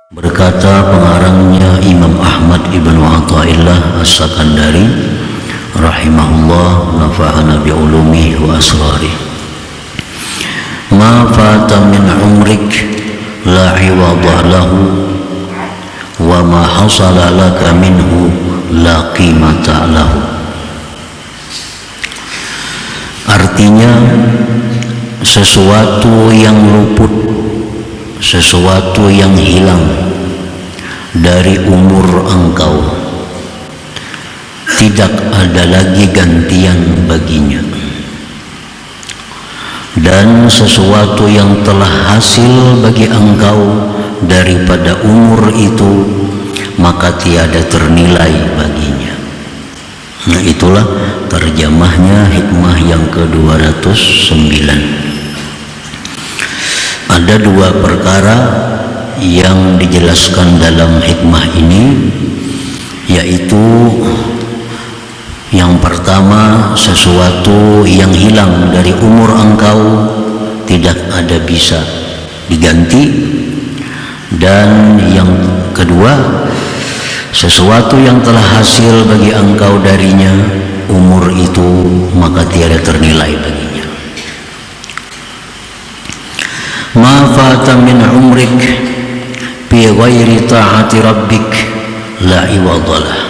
Berkata pengarangnya Imam Ahmad ibnu Athaillah As-Sakandari rahimahullah, nafa'ana bi'ulumihi wa asrarih. Ma fata min umrik la iwada lahu wa ma hasala laka minhu la qimata lahu. Artinya, sesuatu yang luput, sesuatu yang hilang dari umur engkau, tidak ada lagi gantian baginya. Dan sesuatu yang telah hasil bagi engkau daripada umur itu, maka tiada ternilai baginya. Nah, itulah terjemahnya hikmah yang ke-209. Ada dua perkara yang dijelaskan dalam hikmah ini, yaitu yang pertama, sesuatu yang hilang dari umur engkau tidak ada bisa diganti, dan yang kedua, sesuatu yang telah hasil bagi engkau darinya umur itu, maka tiada ternilai baginya. Ma fata min umrik bi ghairi ta'ati rabbik la iwadalah.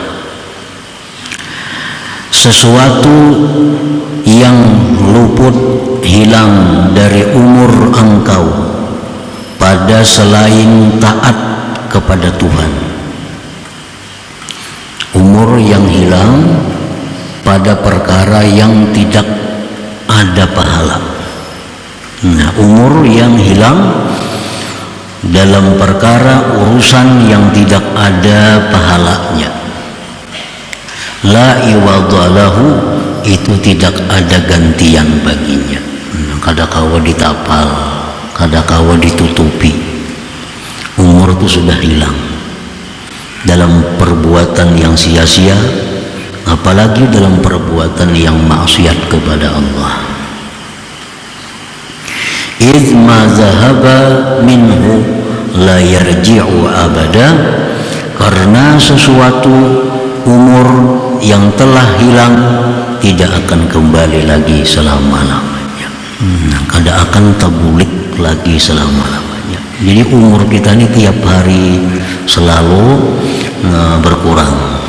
Sesuatu yang luput, hilang dari umur engkau pada selain taat kepada Tuhan. Umur yang hilang pada perkara yang tidak ada pahala. Nah, umur yang hilang dalam perkara urusan yang tidak ada pahalanya. La iwadalahu, itu tidak ada gantian baginya. Kadakawa ditapal, kadakawa ditutupi. Umur itu sudah hilang dalam perbuatan yang sia-sia, apalagi dalam perbuatan yang maksiat kepada Allah. Idz ma zahaba minhu la yarji'u abada, karena sesuatu umur yang telah hilang tidak akan kembali lagi selama-lamanya. Kada akan terbulik lagi selama-lamanya. Jadi umur kita ini tiap hari selalu berkurang.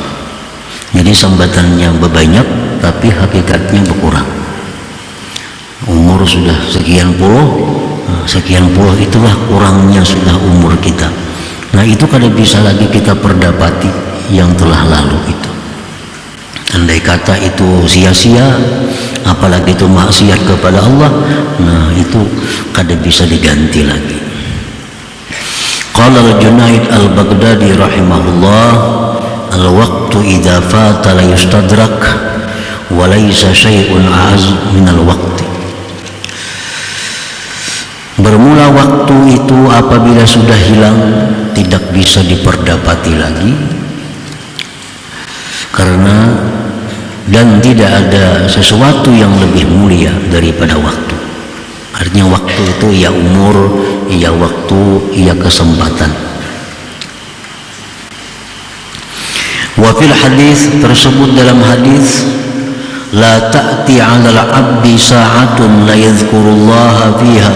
Jadi sambatannya berbanyak tapi hakikatnya berkurang. Umur sudah sekian puluh, itulah kurangnya sudah umur kita. Nah, itu kada bisa lagi kita perdapati yang telah lalu itu. Andai kata itu sia-sia, apalagi itu maksiat kepada Allah, nah itu kada bisa diganti lagi. Qala al-Junaid al-Baghdadi rahimahullah, al-waqtu idza fata la yustadrak wa laysa syai'un a'az min al-waqti. Bermula waktu itu apabila sudah hilang, tidak bisa diperdapati lagi, karena dan tidak ada sesuatu yang lebih mulia daripada waktu. Artinya waktu itu ya umur, ya waktu, ya kesempatan. Wa fil hadis, tersebut dalam hadis, la ta'ti 'alal 'abdi sa'atun la yadhkurullaha fiha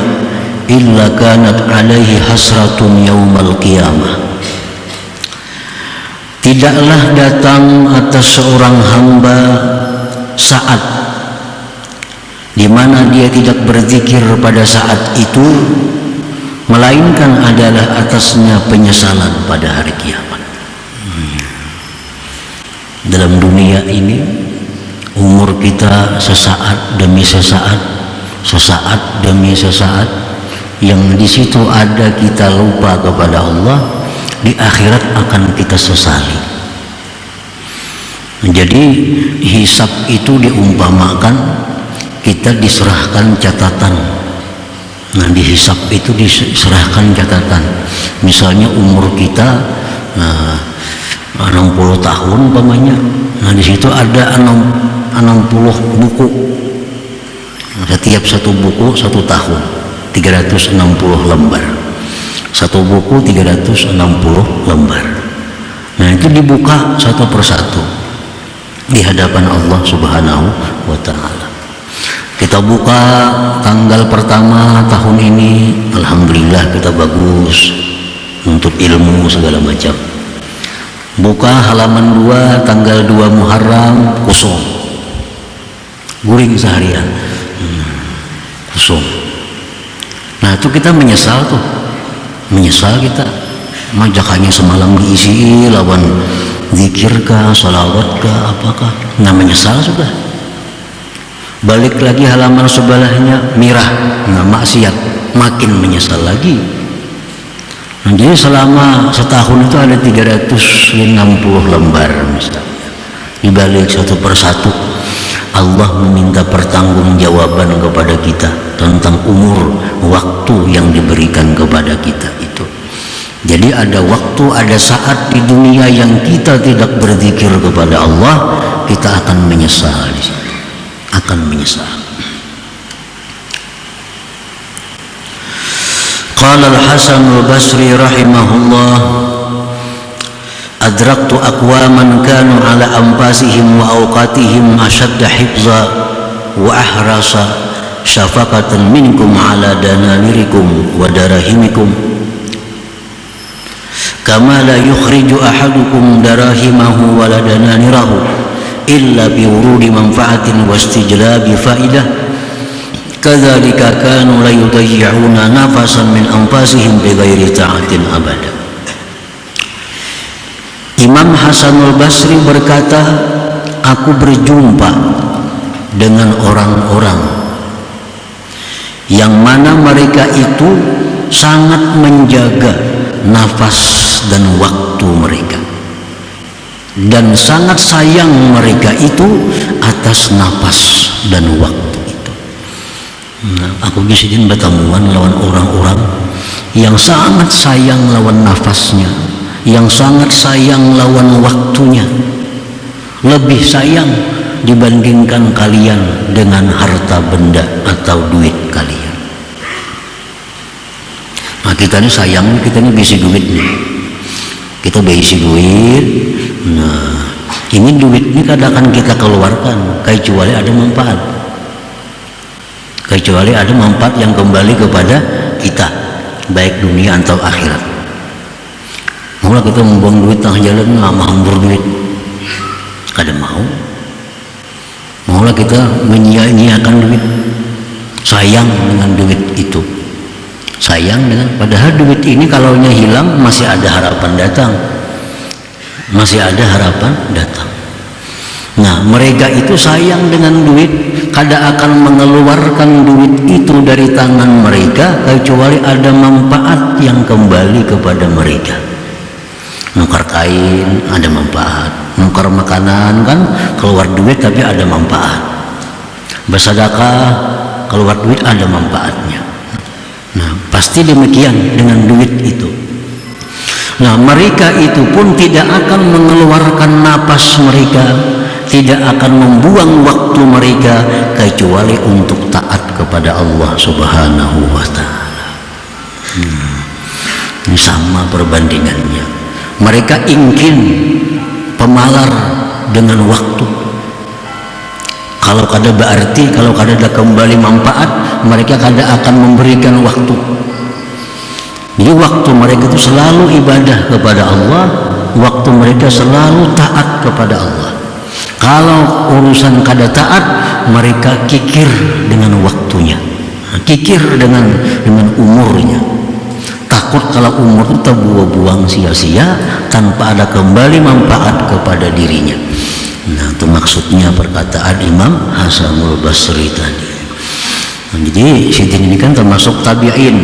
illa kanat 'alaihi hasratun yaumal qiyamah. Tidaklah datang atas seorang hamba saat di mana dia tidak berzikir pada saat itu, melainkan adalah atasnya penyesalan pada hari kiamat. Dalam dunia ini, umur kita sesaat demi sesaat, sesaat demi sesaat, yang di situ ada kita lupa kepada Allah, di akhirat akan kita sesali. Jadi hisab itu diumpamakan kita diserahkan catatan. Nah, di hisab itu diserahkan catatan. Misalnya umur kita 60 tahun umpamanya. Nah, di situ ada 60 buku. Setiap satu buku 1 tahun, 360 lembar. Satu buku 360 lembar. Nah itu dibuka satu persatu di hadapan Allah Subhanahu wa ta'ala. Kita buka tanggal pertama tahun ini, alhamdulillah kita bagus untuk ilmu segala macam. Buka halaman 2 tanggal 2 Muharram, kosong, guring seharian, kosong. Nah itu kita menyesal tuh, menyesal kita. Majakannya semalam diisi lawan zikirkah, salawatkah, apakah? Nah menyesal sudah. Balik lagi halaman sebelahnya, mirah, nah maksiat, makin menyesal lagi. Nah, jadi selama setahun itu ada 360 lembar misalnya. Dibalik satu persatu, Allah meminta pertanggungjawaban kepada kita tentang umur, waktu yang diberikan kepada kita itu. Jadi ada waktu, ada saat di dunia yang kita tidak berzikir kepada Allah, kita akan menyesal di situ, akan menyesal. Qala al-Hasan al-Basri rahimahullah, adraktu aqwaman kanu ala anfasihim wa awqatihim ashadda hifza wa ahrasa syafaqatan minkum ala dananirikum wa darahimikum. Kama la yukhriju ahadukum darahimahu wa la dananirahu illa biwurudi manfaatin wa istijlabi faidah. Kadzalika kanu la yudayyi'una nafasan min anfasihim bighairi ta'atin abada. Imam Hasanul Basri berkata, aku berjumpa dengan orang-orang yang mana mereka itu sangat menjaga nafas dan waktu mereka, dan sangat sayang mereka itu atas nafas dan waktu itu. Nah, aku bisidin bertemuan lawan orang-orang yang sangat sayang lawan nafasnya, yang sangat sayang lawan waktunya, lebih sayang dibandingkan kalian dengan harta benda atau duit kalian. Nah kita ini sayang, kita ini bisi duit nih, kita bisi duit. Nah ini duit ini kadang kita keluarkan kecuali ada manfaat, kecuali ada manfaat yang kembali kepada kita, baik dunia atau akhirat. Mula kita membuang duit tengah jalan, lama hambur duit, kadang mau. Mula kita menyia-nyiakan duit, sayang dengan duit itu, sayang dengan, padahal duit ini kalau hilang masih ada harapan datang, masih ada harapan datang. Nah mereka itu sayang dengan duit, kada akan mengeluarkan duit itu dari tangan mereka kecuali ada manfaat yang kembali kepada mereka. Nukar kain ada manfaat, nukar makanan kan keluar duit tapi ada manfaat, bersedekah keluar duit ada manfaatnya. Nah pasti demikian dengan duit itu. Nah mereka itu pun tidak akan mengeluarkan napas mereka, tidak akan membuang waktu mereka kecuali untuk taat kepada Allah Subhanahu wa ta'ala. Ini sama perbandingannya. Mereka ingin pemalar dengan waktu. Kalau kada berarti, kalau kada ada kembali manfaat, mereka kada akan memberikan waktu. Jadi waktu mereka itu selalu ibadah kepada Allah, waktu mereka selalu taat kepada Allah. Kalau urusan kada taat, mereka kikir dengan waktunya, kikir dengan umurnya. Takut kalau umur itu terbuang-buang sia-sia tanpa ada kembali manfaat kepada dirinya. Nah itu maksudnya perkataan Imam Hasanul Basri tadi. Nah, jadi Sidin ini kan termasuk tabi'in.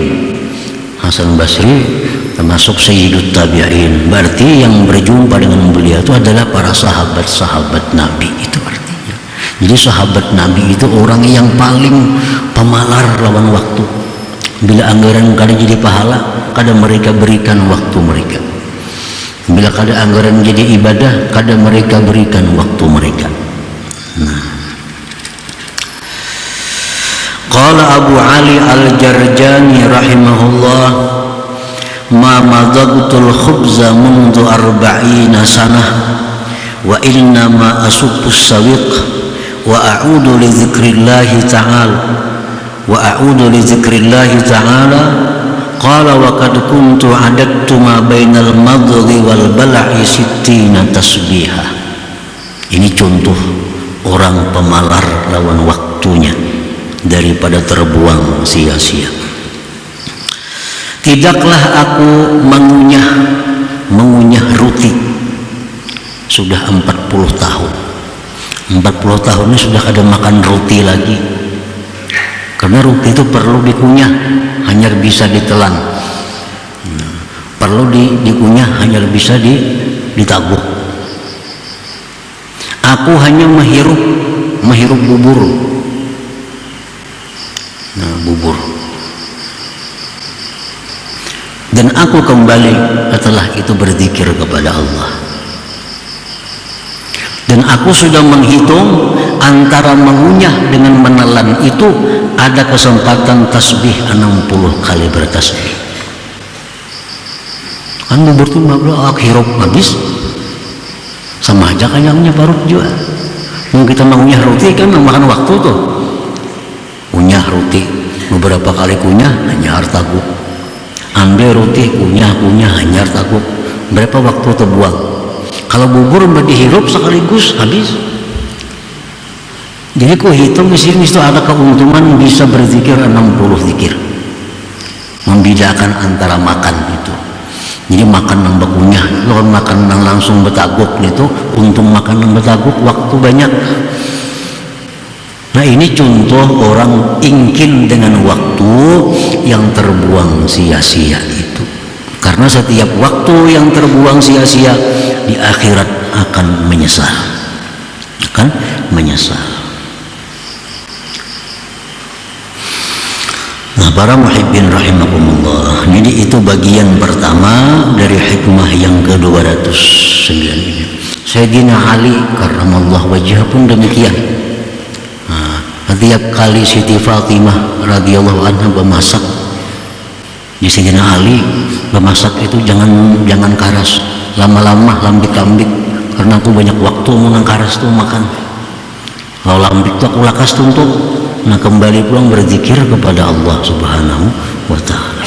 Hasan Basri termasuk Sayyidut Tabi'in, berarti yang berjumpa dengan beliau itu adalah para sahabat-sahabat Nabi, itu artinya. Jadi sahabat Nabi itu orang yang paling pemalar lawan waktu. Bila anggaran kada jadi pahala, kada mereka berikan waktu mereka. Bila kada anggaran jadi ibadah, kada mereka berikan waktu mereka. Nah, qala Abu Ali Al-Jarjani rahimahullah, ma madagtul khubza mundu arba'ina sanah wa innama asubbus sawiq wa a'udu li dzikrillahi ta'ala qala wa qad kuntu adattu ma bainal madghi wal bala'i sittina tasbihah. Ini contoh orang pemalar lawan waktunya daripada terbuang sia-sia. Tidaklah aku mengunyah roti sudah 40 tahun. 40 tahun ini sudah ada makan roti lagi. Karena roti itu perlu dikunyah, hanya bisa ditelan. Perlu dikunyah, hanya bisa ditaguk. Aku hanya menghirup bubur. Bubur. Dan aku kembali setelah itu berzikir kepada Allah. Dan aku sudah menghitung antara mengunyah dengan menelan itu ada kesempatan tasbih 60 kali bertasbih. Kan bubur itu hirup habis sama aja kayaknya parut juga. Yang kita mengunyah roti kan memakan waktu tuh. Kunyah roti beberapa kali kunyah hanya hartaguk. Ambil roti kunyah hanya hartaguk. Berapa waktu terbuang? Kalau bubur dihirup sekaligus habis. Jadi ku hitung di sini itu ada keuntungan bisa berzikir 60 zikir. Membedakan antara makan itu. Jadi makan yang berkunyah, kalau makan yang langsung betaguk itu untung makan yang betaguk waktu banyak. Nah ini contoh orang ingkin dengan waktu yang terbuang sia-sia itu. Karena setiap waktu yang terbuang sia-sia di akhirat akan menyesal. Nah para muhibbin rahimakumullah, jadi itu bagian pertama dari hikmah yang ke-209 ini. Sayyidina Ali karramallahu wajhah pun demikian. Setiap kali Siti Fatimah radhiyallahu anha memasak, di Sayyidina Ali memasak itu jangan karas, lama-lama lambik-lambik, karena aku banyak waktu menang karas tuh makan. Kalau lambik tuh aku lakas tuntut. Nah kembali pulang berzikir kepada Allah Subhanahu wa ta'ala.